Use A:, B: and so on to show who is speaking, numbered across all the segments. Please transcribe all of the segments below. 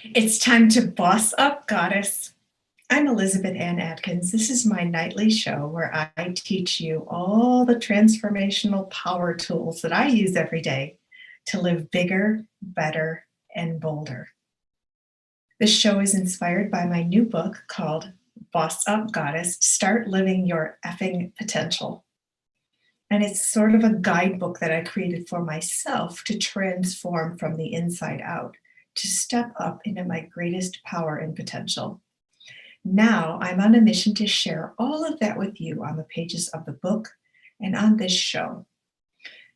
A: It's time to boss up, goddess. I'm Elizabeth Ann Atkins. This is my nightly show where I teach you all the transformational power tools that I use every day to live bigger, better, and bolder. This show is inspired by my new book called Boss Up, Goddess, Start Living Your Effing Potential. And it's sort of a guidebook that I created for myself to transform from the inside out, to step up into my greatest power and potential. Now I'm on a mission to share all of that with you on the pages of the book and on this show.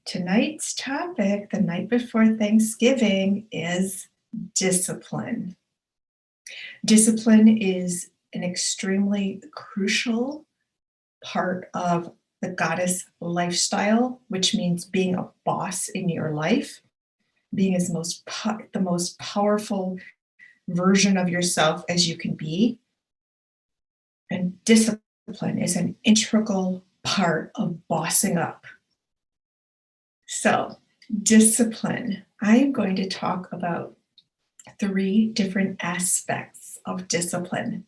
A: Tonight's topic, the night before Thanksgiving, is discipline. Discipline is an extremely crucial part of the goddess lifestyle, which means being a boss in your life, being as the most powerful version of yourself as you can be. And discipline is an integral part of bossing up. So, discipline. I am going to talk about 3 different aspects of discipline: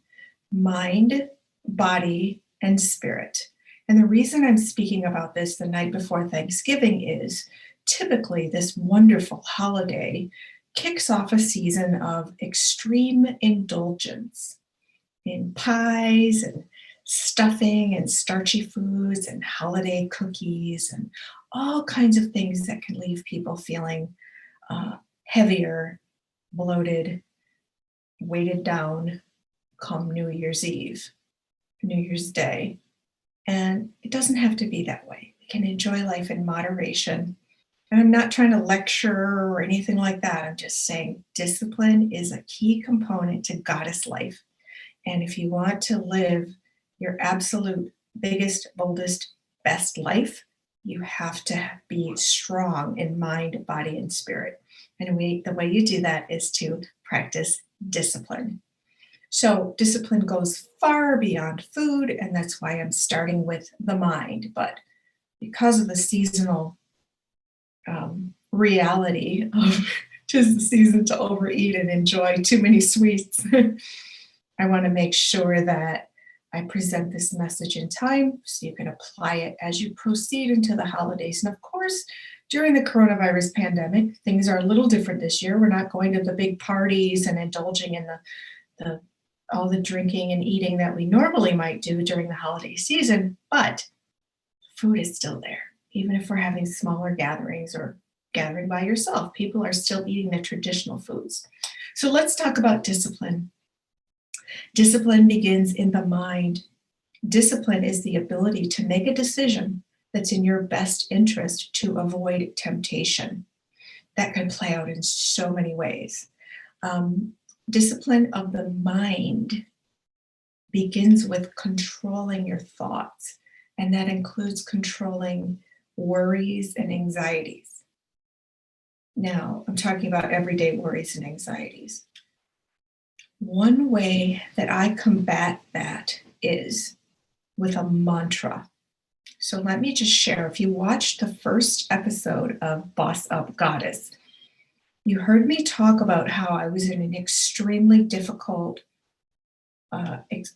A: mind, body, and spirit. And the reason I'm speaking about this the night before Thanksgiving is typically this wonderful holiday kicks off a season of extreme indulgence in pies and stuffing and starchy foods and holiday cookies and all kinds of things that can leave people feeling heavier, bloated, weighted down come New Year's Eve, New Year's Day. And it doesn't have to be that way. We can enjoy life in moderation. And I'm not trying to lecture or anything like that. I'm just saying discipline is a key component to goddess life. And if you want to live your absolute biggest, boldest, best life, you have to be strong in mind, body, and spirit. And the way you do that is to practice discipline. So discipline goes far beyond food, and that's why I'm starting with the mind. But because of the seasonal reality of just the season to overeat and enjoy too many sweets, I want to make sure that I present this message in time so you can apply it as you proceed into the holidays. And of course, during the coronavirus pandemic, things are a little different this year. We're not going to the big parties and indulging in all the drinking and eating that we normally might do during the holiday season, but food is still there. Even if we're having smaller gatherings or gathering by yourself, people are still eating the traditional foods. So let's talk about discipline. Discipline begins in the mind. Discipline is the ability to make a decision that's in your best interest to avoid temptation. That can play out in so many ways. Discipline of the mind begins with controlling your thoughts, and that includes controlling worries and anxieties. Now, I'm talking about everyday worries and anxieties. One way that I combat that is with a mantra. So let me just share. If you watched the first episode of Boss Up Goddess, you heard me talk about how I was in an extremely difficult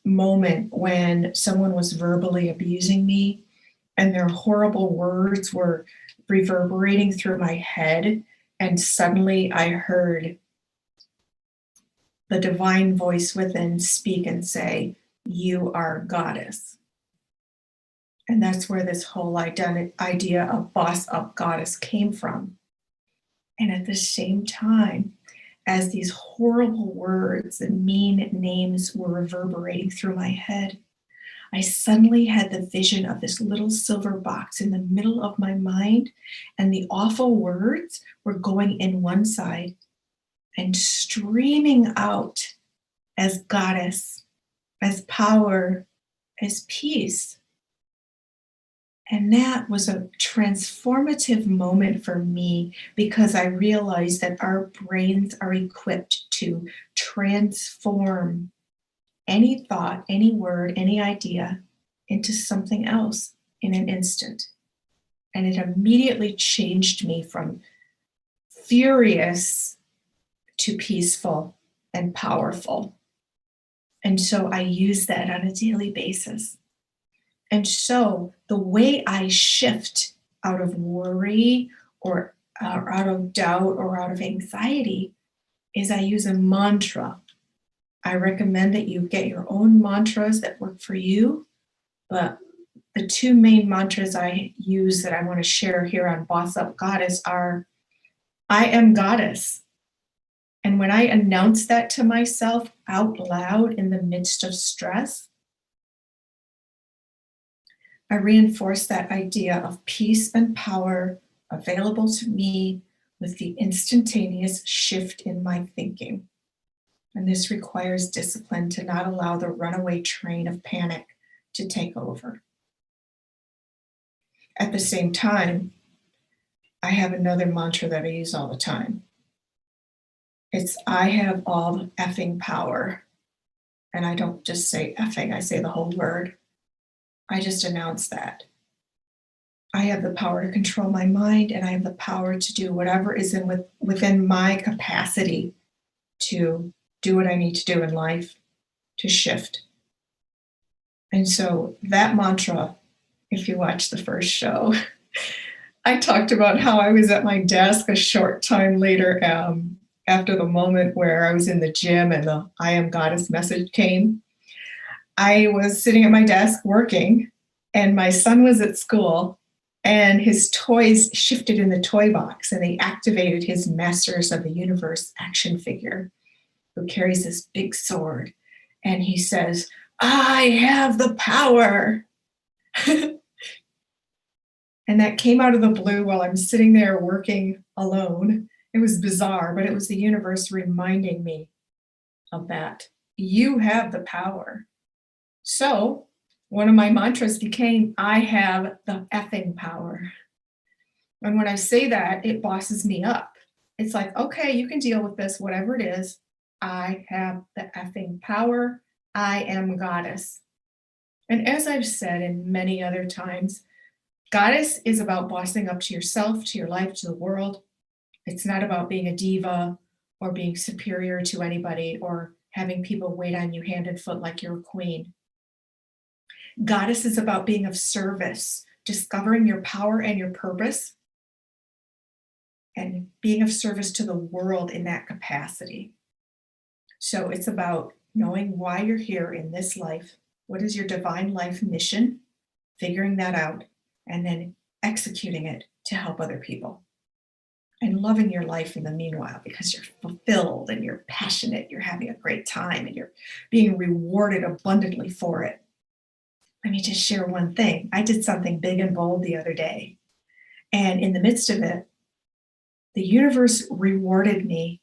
A: moment when someone was verbally abusing me and their horrible words were reverberating through my head. And suddenly I heard the divine voice within speak and say, "You are goddess." And that's where this whole idea of boss up goddess came from. And at the same time, as these horrible words and mean names were reverberating through my head, I suddenly had the vision of this little silver box in the middle of my mind, and the awful words were going in one side and streaming out as goddess, as power, as peace. And that was a transformative moment for me because I realized that our brains are equipped to transform any thought, any word, any idea into something else in an instant. And it immediately changed me from furious to peaceful and powerful. And so I use that on a daily basis. And so the way I shift out of worry or out of doubt or out of anxiety is I use a mantra. I recommend that you get your own mantras that work for you, but the two main mantras I use that I want to share here on Boss Up Goddess are I am goddess. And when I announce that to myself out loud in the midst of stress, I reinforce that idea of peace and power available to me with the instantaneous shift in my thinking. And this requires discipline to not allow the runaway train of panic to take over. At the same time, I have another mantra that I use all the time. It's I have all the effing power. And I don't just say effing, I say the whole word. I just announce that. I have the power to control my mind, and I have the power to do whatever is within my capacity to do what I need to do in life, to shift. And so that mantra, if you watch the first show, I talked about how I was at my desk a short time later after the moment where I was in the gym and the I am goddess message came. I was sitting at my desk working, and my son was at school, and his toys shifted in the toy box, and they activated his Masters of the Universe action figure who carries this big sword. And he says, I have the power. And that came out of the blue while I'm sitting there working alone. It was bizarre, but it was the universe reminding me of that. You have the power. So one of my mantras became, I have the effing power. And when I say that, it bosses me up. It's like, okay, you can deal with this, whatever it is. I have the effing power. I am goddess. And as I've said in many other times, goddess is about bossing up to yourself, to your life, to the world. It's not about being a diva or being superior to anybody or having people wait on you hand and foot like you're a queen. Goddess is about being of service, discovering your power and your purpose, and being of service to the world in that capacity. So it's about knowing why you're here in this life. What is your divine life mission? Figuring that out, and then executing it to help other people. And loving your life in the meanwhile because you're fulfilled and you're passionate, you're having a great time, and you're being rewarded abundantly for it. Let me just share one thing. I did something big and bold the other day. And in the midst of it, the universe rewarded me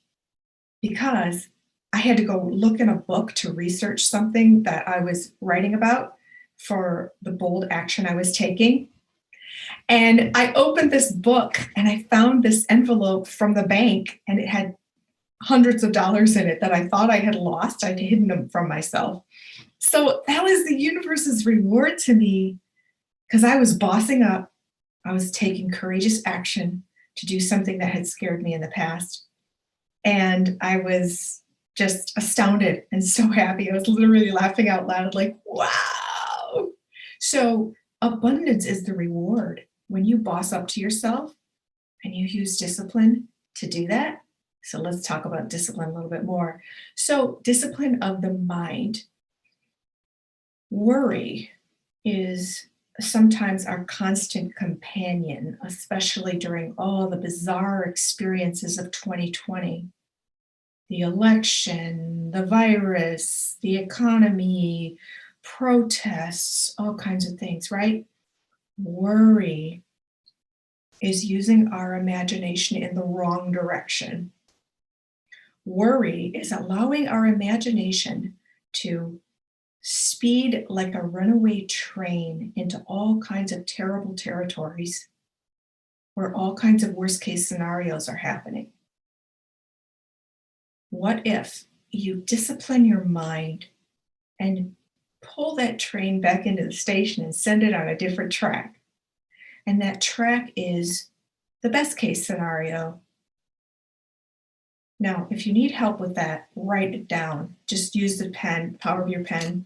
A: because I had to go look in a book to research something that I was writing about for the bold action I was taking. And I opened this book and I found this envelope from the bank, and it had hundreds of dollars in it that I thought I had lost. I'd hidden them from myself. So that was the universe's reward to me because I was bossing up. I was taking courageous action to do something that had scared me in the past. And I was just astounded and so happy. I was literally laughing out loud, like, wow. So abundance is the reward when you boss up to yourself and you use discipline to do that. So let's talk about discipline a little bit more. So discipline of the mind. Worry is sometimes our constant companion, especially during all the bizarre experiences of 2020. The election, the virus, the economy, protests, all kinds of things, right? Worry is using our imagination in the wrong direction. Worry is allowing our imagination to speed like a runaway train into all kinds of terrible territories where all kinds of worst case scenarios are happening. What if you discipline your mind and pull that train back into the station and send it on a different track? And that track is the best case scenario. Now, if you need help with that, write it down. Just use the pen, power of your pen.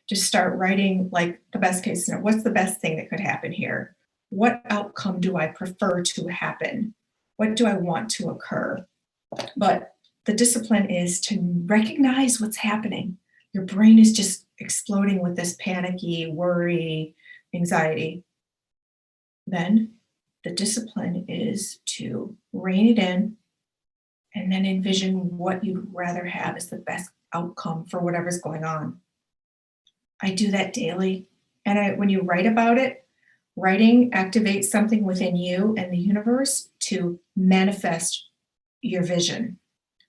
A: Just start writing like the best case scenario. What's the best thing that could happen here? What outcome do I prefer to happen? What do I want to occur? But the discipline is to recognize what's happening. Your brain is just exploding with this panicky, worry, anxiety. Then the discipline is to rein it in and then envision what you'd rather have as the best outcome for whatever's going on. I do that daily. And when you write about it, writing activates something within you and the universe to manifest your vision.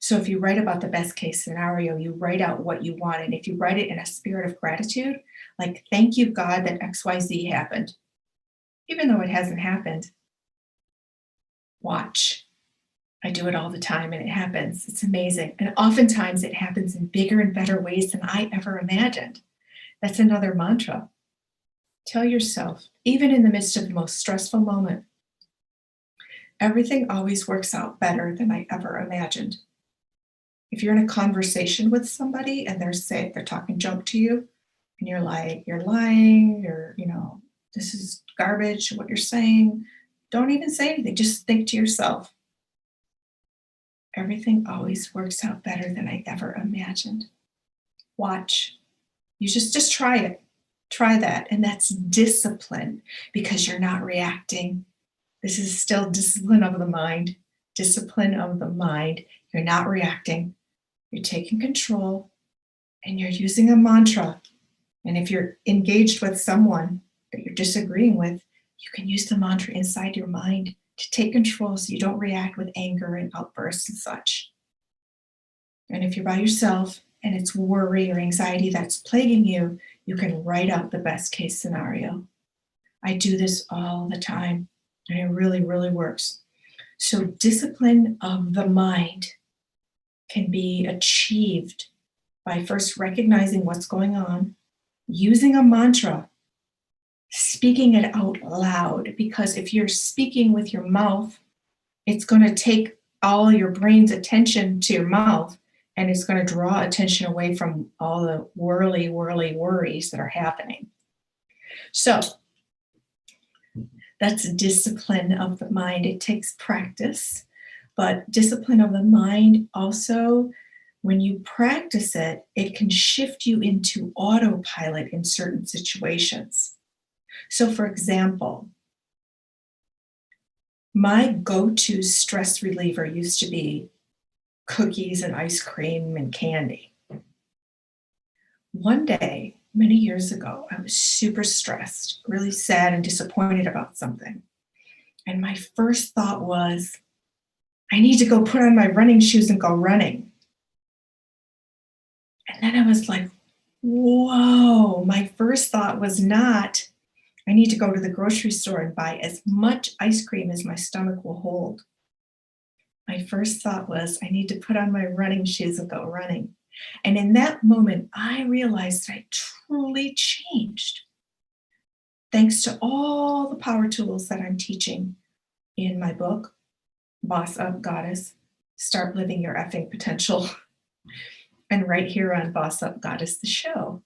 A: So if you write about the best case scenario, you write out what you want. And if you write it in a spirit of gratitude, like, thank you, God, that XYZ happened, even though it hasn't happened, watch. I do it all the time and it happens. It's amazing. And oftentimes it happens in bigger and better ways than I ever imagined. That's another mantra. Tell yourself, even in the midst of the most stressful moment, everything always works out better than I ever imagined. If you're in a conversation with somebody and they're talking junk to you, and you're like, you're lying, this is garbage, what you're saying, don't even say anything. Just think to yourself, everything always works out better than I ever imagined. Watch. You just try it. Try that. And that's discipline because you're not reacting. This is still discipline of the mind. Discipline of the mind. You're not reacting. You're taking control and you're using a mantra. And if you're engaged with someone that you're disagreeing with, you can use the mantra inside your mind to take control so you don't react with anger and outbursts and such. And if you're by yourself and it's worry or anxiety that's plaguing you, you can write out the best case scenario. I do this all the time, and it really, really works. So discipline of the mind can be achieved by first recognizing what's going on, using a mantra, speaking it out loud, because if you're speaking with your mouth, it's going to take all your brain's attention to your mouth, and it's going to draw attention away from all the whirly worries that are happening. So that's discipline of the mind. It takes practice, but discipline of the mind also, when you practice it, it can shift you into autopilot in certain situations. So for example, my go-to stress reliever used to be cookies and ice cream and candy. One day, many years ago, I was super stressed, really sad and disappointed about something. And my first thought was, I need to go put on my running shoes and go running. And then I was like, whoa, my first thought was not, I need to go to the grocery store and buy as much ice cream as my stomach will hold. My first thought was, I need to put on my running shoes and go running. And in that moment, I realized that I truly changed. Thanks to all the power tools that I'm teaching in my book, Boss Up Goddess, Start Living Your Effing Potential, and right here on Boss Up Goddess, the show,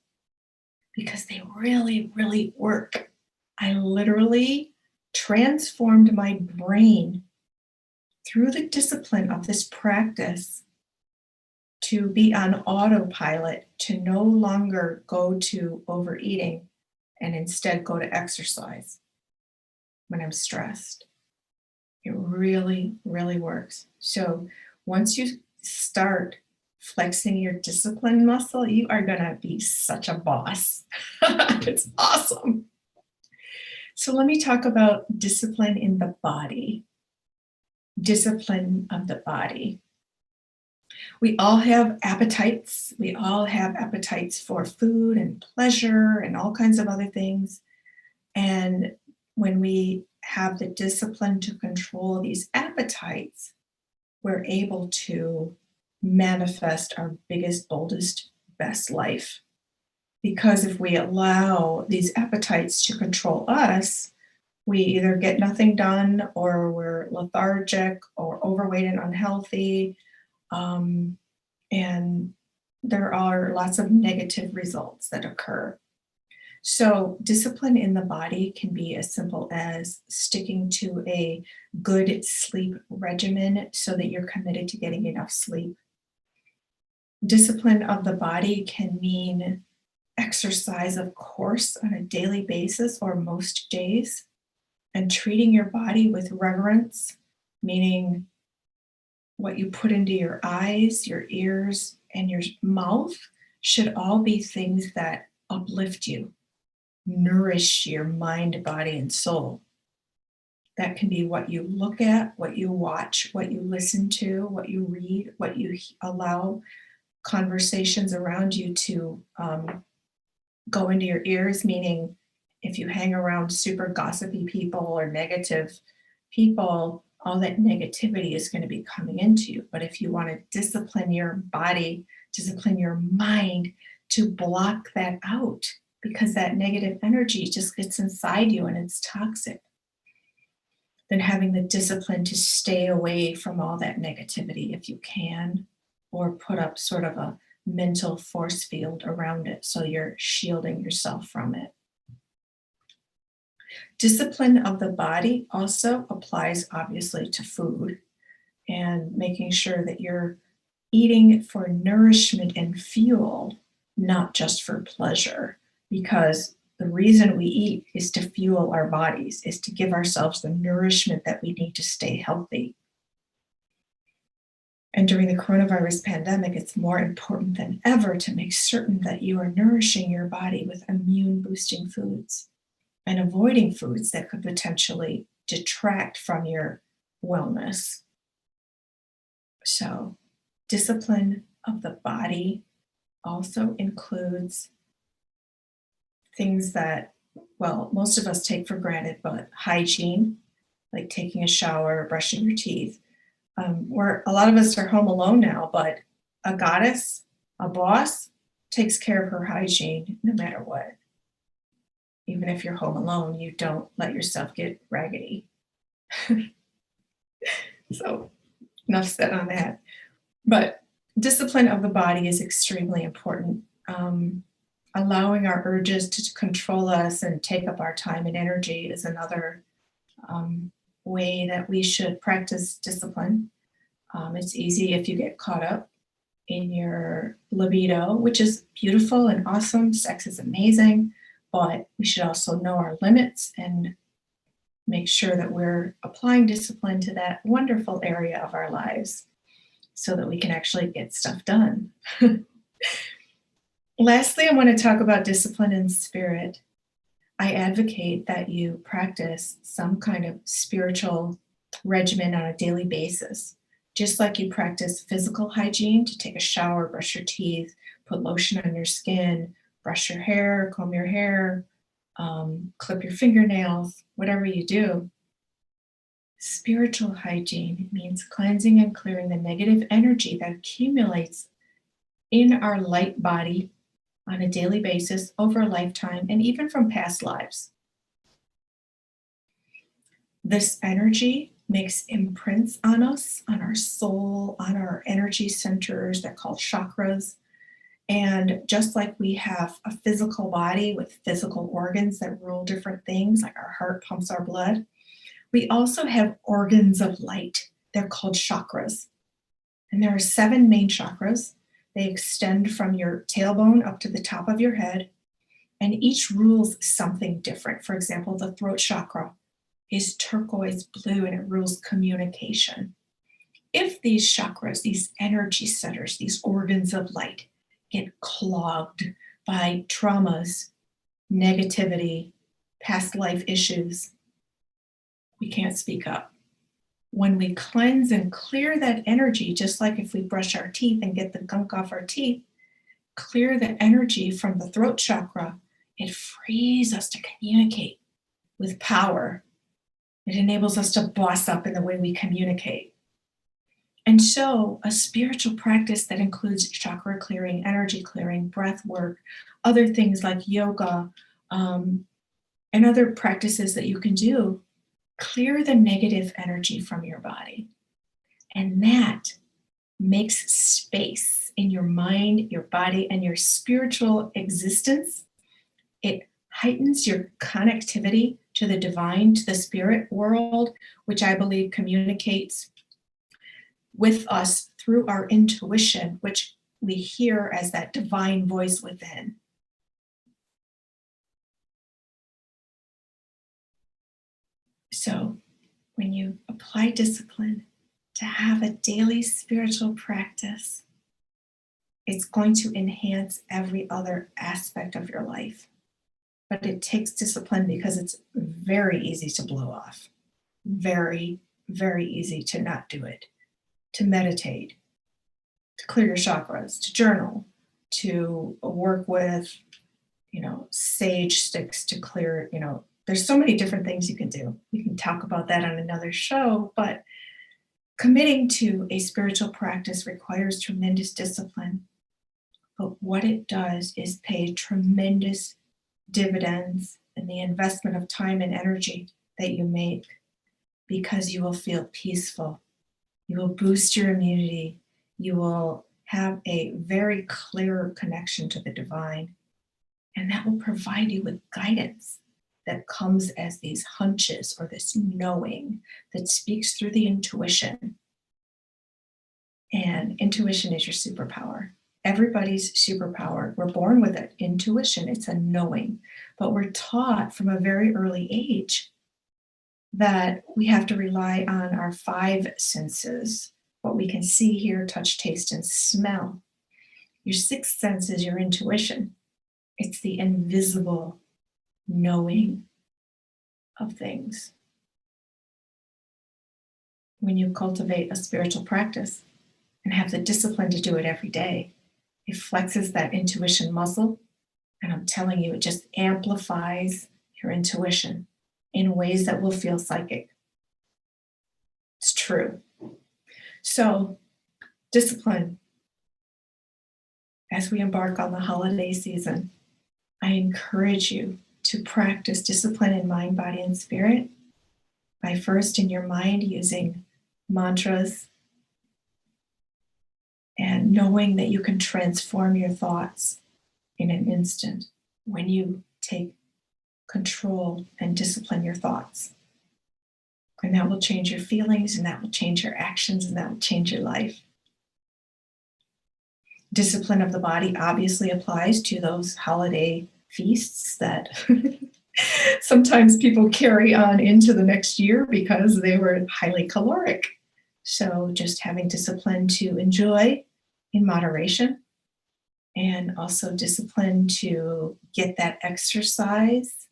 A: because they really, really work. I literally transformed my brain through the discipline of this practice to be on autopilot, to no longer go to overeating and instead go to exercise when I'm stressed. It really, really works. So once you start flexing your discipline muscle, you are going to be such a boss. It's awesome. So let me talk about discipline in the body. Discipline of the body. We all have appetites. We all have appetites for food and pleasure and all kinds of other things. And when we have the discipline to control these appetites, we're able to manifest our biggest, boldest, best life. Because if we allow these appetites to control us, we either get nothing done, or we're lethargic or overweight and unhealthy. And there are lots of negative results that occur. So, discipline in the body can be as simple as sticking to a good sleep regimen so that you're committed to getting enough sleep. Discipline of the body can mean exercise, of course, on a daily basis or most days, and treating your body with reverence, meaning what you put into your eyes, your ears, and your mouth should all be things that uplift you, nourish your mind, body, and soul. That can be what you look at, what you watch, what you listen to, what you read, what you allow conversations around you to go into your ears, meaning if you hang around super gossipy people or negative people, all that negativity is going to be coming into you. But if you want to discipline your body, discipline your mind to block that out, because that negative energy just gets inside you and it's toxic, then having the discipline to stay away from all that negativity if you can, or put up sort of a mental force field around it so you're shielding yourself from it. Discipline of the body also applies obviously to food and making sure that you're eating for nourishment and fuel, not just for pleasure, because the reason we eat is to fuel our bodies, is to give ourselves the nourishment that we need to stay healthy. And during the coronavirus pandemic, it's more important than ever to make certain that you are nourishing your body with immune boosting foods and avoiding foods that could potentially detract from your wellness. So, discipline of the body also includes things that, well, most of us take for granted, but hygiene, like taking a shower, brushing your teeth. Where a lot of us are home alone now, but a goddess, a boss, takes care of her hygiene no matter what. Even if you're home alone, you don't let yourself get raggedy. So, enough said on that. But discipline of the body is extremely important. Allowing our urges to control us and take up our time and energy is another way that we should practice discipline. It's easy if you get caught up in your libido, which is beautiful and awesome. Sex is amazing, but we should also know our limits and make sure that we're applying discipline to that wonderful area of our lives so that we can actually get stuff done. Lastly, I want to talk about discipline in spirit. I advocate that you practice some kind of spiritual regimen on a daily basis, just like you practice physical hygiene to take a shower, brush your teeth, put lotion on your skin, brush your hair, comb your hair, clip your fingernails, whatever you do. Spiritual hygiene means cleansing and clearing the negative energy that accumulates in our light body on a daily basis over a lifetime and even from past lives. This energy makes imprints on us, on our soul, on our energy centers. They're called chakras. And just like we have a physical body with physical organs that rule different things, like our heart pumps our blood, we also have organs of light. They're called chakras. And there are 7 main chakras. They extend from your tailbone up to the top of your head, and each rules something different. For example, the throat chakra is turquoise blue and it rules communication. If these chakras, these energy centers, these organs of light get clogged by traumas, negativity, past life issues, we can't speak up. When we cleanse and clear that energy, just like if we brush our teeth and get the gunk off our teeth, clear the energy from the throat chakra, it frees us to communicate with power. It enables us to boss up in the way we communicate. And so a spiritual practice that includes chakra clearing, energy clearing, breath work, other things like yoga, and other practices that you can do, clear the negative energy from your body. And that makes space in your mind, your body, and your spiritual existence. It heightens your connectivity to the divine, to the spirit world, which I believe communicates with us through our intuition, which we hear as that divine voice within. So when you apply discipline to have a daily spiritual practice, it's going to enhance every other aspect of your life. But it takes discipline because it's very easy to blow off. Very, very easy to not do it. To meditate, to clear your chakras, to journal, to work with, sage sticks to clear, there's so many different things you can do. You can talk about that on another show, but committing to a spiritual practice requires tremendous discipline. But what it does is pay tremendous dividends in the investment of time and energy that you make, because you will feel peaceful. You will boost your immunity. You will have a very clear connection to the divine. And that will provide you with guidance that comes as these hunches or this knowing that speaks through the intuition. And intuition is your superpower. Everybody's superpower. We're born with it. Intuition, it's a knowing. But we're taught from a very early age that we have to rely on our five senses, what we can see, hear, touch, taste, and smell. Your sixth sense is your intuition. It's the invisible knowing of things. When you cultivate a spiritual practice and have the discipline to do it every day, it flexes that intuition muscle. And I'm telling you, it just amplifies your intuition in ways that will feel psychic. It's true. So, discipline. As we embark on the holiday season, I encourage you to practice discipline in mind, body, and spirit by first in your mind using mantras and knowing that you can transform your thoughts in an instant when you take control and discipline your thoughts. And that will change your feelings, and that will change your actions, and that will change your life. Discipline of the body obviously applies to those holiday feasts that sometimes people carry on into the next year because they were highly caloric. So just having discipline to enjoy in moderation, and also discipline to get that exercise,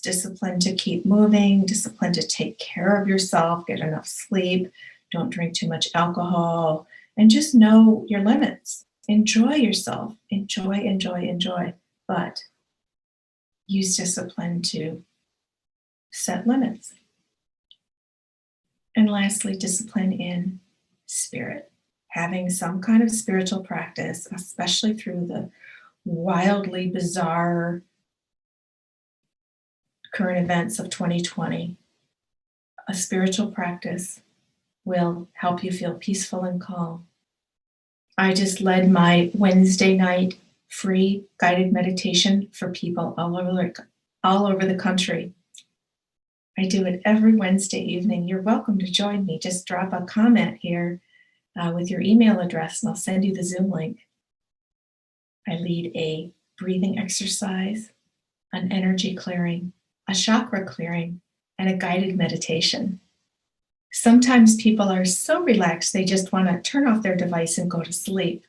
A: discipline to keep moving, discipline to take care of yourself, get enough sleep, don't drink too much alcohol, and just know your limits. Enjoy yourself. Enjoy. But use discipline to set limits. And lastly, discipline in spirit. Having some kind of spiritual practice, especially through the wildly bizarre current events of 2020, a spiritual practice will help you feel peaceful and calm. I just led my Wednesday night free guided meditation for people all over the country. I do it every Wednesday evening. You're welcome to join me. Just drop a comment here with your email address, and I'll send you the Zoom link. I lead a breathing exercise, an energy clearing, a chakra clearing, and a guided meditation. Sometimes people are so relaxed they just want to turn off their device and go to sleep.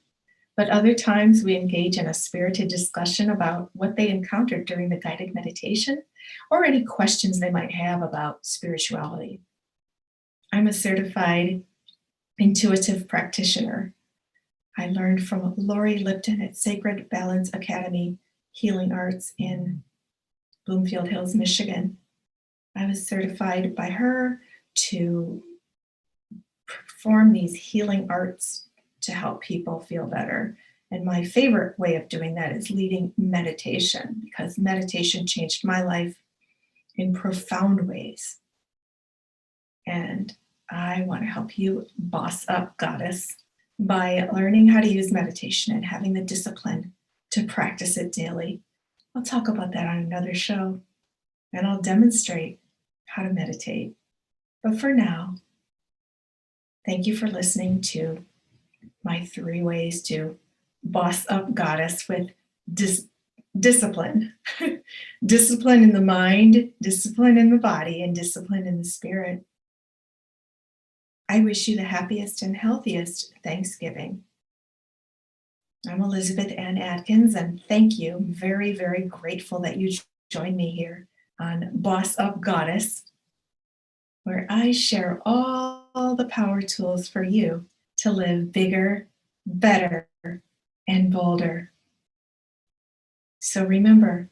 A: But other times we engage in a spirited discussion about what they encountered during the guided meditation or any questions they might have about spirituality. I'm a certified intuitive practitioner. I learned from Lori Lipton at Sacred Balance Academy Healing Arts in Bloomfield Hills, Michigan. I was certified by her to perform these healing arts to help people feel better. And my favorite way of doing that is leading meditation, because meditation changed my life in profound ways. And I want to help you boss up, goddess, by learning how to use meditation and having the discipline to practice it daily. I'll talk about that on another show, and I'll demonstrate how to meditate. But for now, thank you for listening to my 3 ways to boss up, goddess, with discipline. Discipline in the mind, discipline in the body, and discipline in the spirit. I wish you the happiest and healthiest Thanksgiving. I'm Elizabeth Ann Atkins, and thank you. I'm very, very grateful that you joined me here on Boss Up Goddess, where I share all the power tools for you to live bigger, better, and bolder. So remember,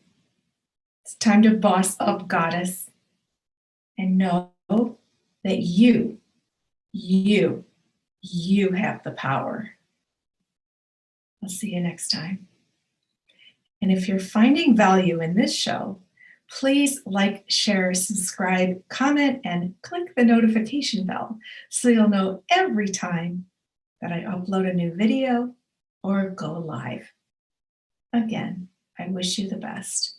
A: it's time to boss up, goddess, and know that you have the power. I'll see you next time. And if you're finding value in this show, please like, share, subscribe, comment, and click the notification bell so you'll know every time that I upload a new video or go live. Again, I wish you the best.